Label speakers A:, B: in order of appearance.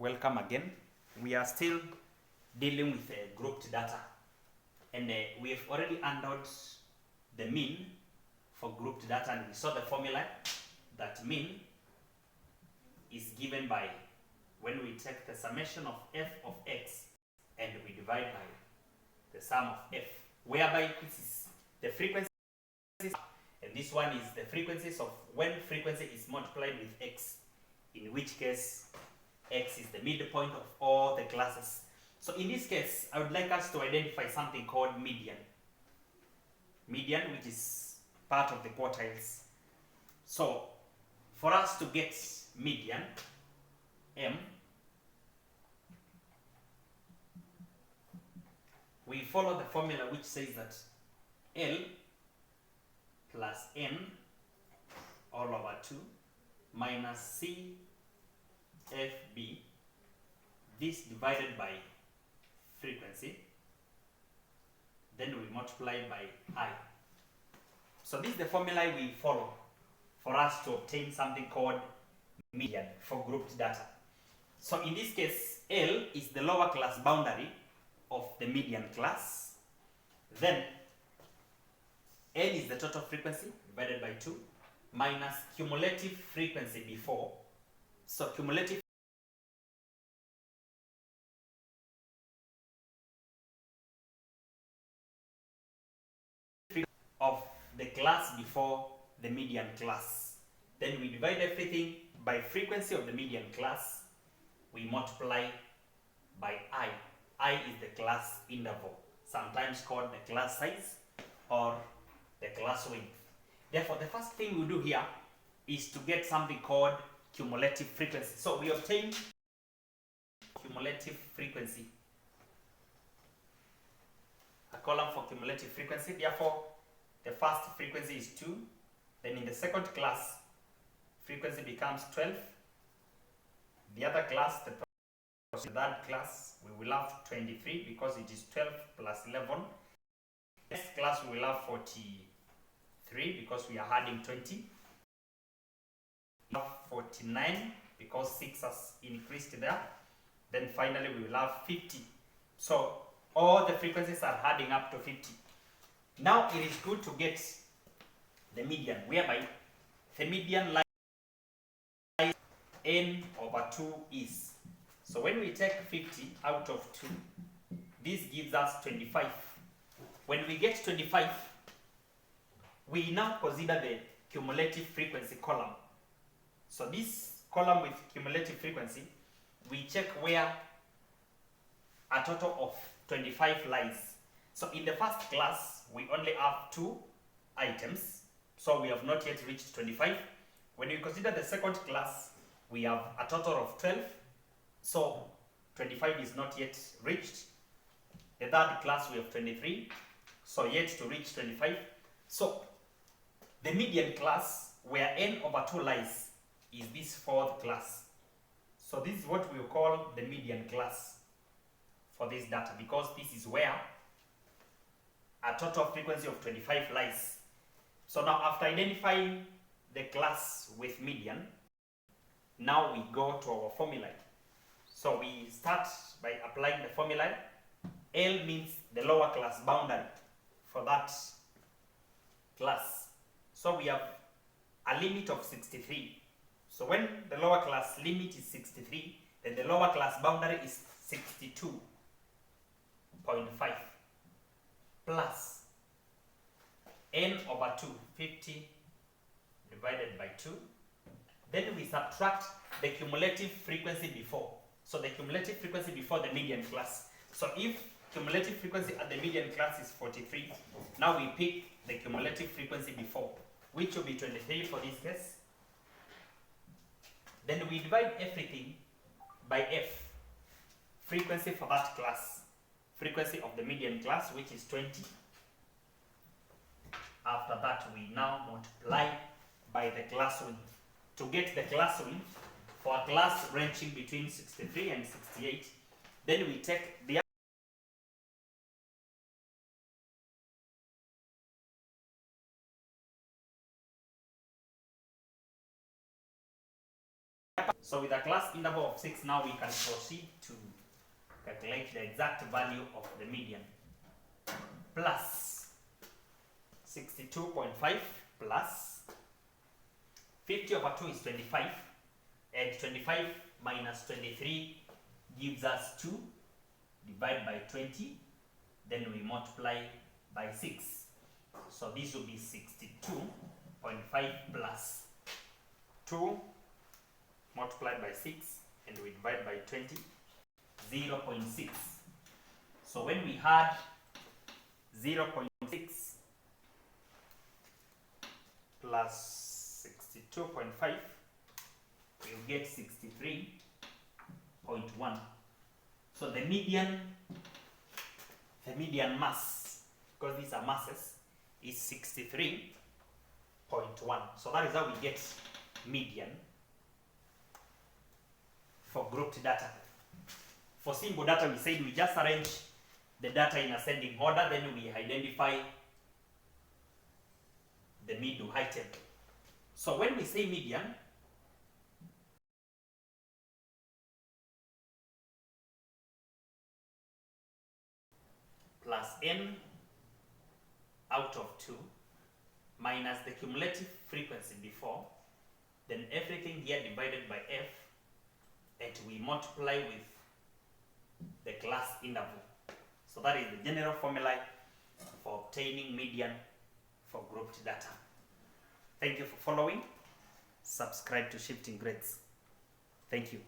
A: welcome again. We are still dealing with grouped data, and we have already handled the mean for grouped data, and we saw the formula that mean is given by when we take the summation of f of x and we divide by the sum of f, whereby this is the frequency and this one is the frequencies of when frequency is multiplied with x, in which case x is the midpoint of all the classes. So in this case, I would like us to identify something called median. Median, which is part of the quartiles. So for us to get median, m, we follow the formula which says that L plus N all over 2 minus C FB, this divided by frequency, then we multiply by I. So this is the formula we follow for us to obtain something called median for grouped data. So in this case, L is the lower class boundary of the median class, then N is the total frequency divided by 2 minus cumulative frequency before. So cumulative of the class before the median class. Then we divide everything by frequency of the median class. We multiply by I. I is the class interval, sometimes called the class size or the class width. Therefore, the first thing we do here is to get something called cumulative frequency. So we obtain cumulative frequency, a column for cumulative frequency. Therefore, the first frequency is 2. Then in the second class, frequency becomes 12. The other class, the third class, we will have 23 because it is 12 plus 11. Next class we will have 43 because we are adding 20. We have 49 because 6 has increased there. Then finally we will have 50. So all the frequencies are adding up to 50. Now it is good to get the median, whereby the median lies n over 2 is. So when we take 50 out of 2, this gives us 25. When we get 25, we now consider the cumulative frequency column. So this column with cumulative frequency, we check where a total of 25 lies. So in the first class, we only have 2 items, so we have not yet reached 25. When we consider the second class, we have a total of 12, so 25 is not yet reached. The third class, we have 23, so yet to reach 25. So the median class, where n over 2 lies, is this fourth class. So this is what we will call the median class for this data, because this is where a total frequency of 25 lies. So now after identifying the class with median, now we go to our formula. So we start by applying the formula. L means the lower class boundary for that class. So we have a limit of 63. So when the lower class limit is 63, then the lower class boundary is 62.5 plus n over 2, 50 divided by 2. Then we subtract the cumulative frequency before. So the cumulative frequency before the median class. So if cumulative frequency at the median class is 43, now we pick the cumulative frequency before, which will be 23 for this case. Then we divide everything by f, frequency for that class, frequency of the median class, which is 20. After that, we now multiply by the class width. To get the class width for a class ranging between 63 and 68, then we take the So with a class interval of 6, now we can proceed to calculate the exact value of the median. Plus 62.5 plus 50 over 2 is 25, and 25 minus 23 gives us 2, divide by 20, then we multiply by 6. So this will be 62.5 plus 2 multiplied by 6, and we divide by 20, 0.6. So when we had 0.6 plus 62.5, we'll get 63.1. So the median mass, because these are masses, is 63.1. So that is how we get median for grouped data. For simple data, we said we just arrange the data in ascending order, then we identify the middle item. So when we say median, plus n out of 2 minus the cumulative frequency before, then everything here divided by f, and we multiply with the class interval. So that is the general formula for obtaining median for grouped data. Thank you for following. Subscribe to Shifting Grades. Thank you.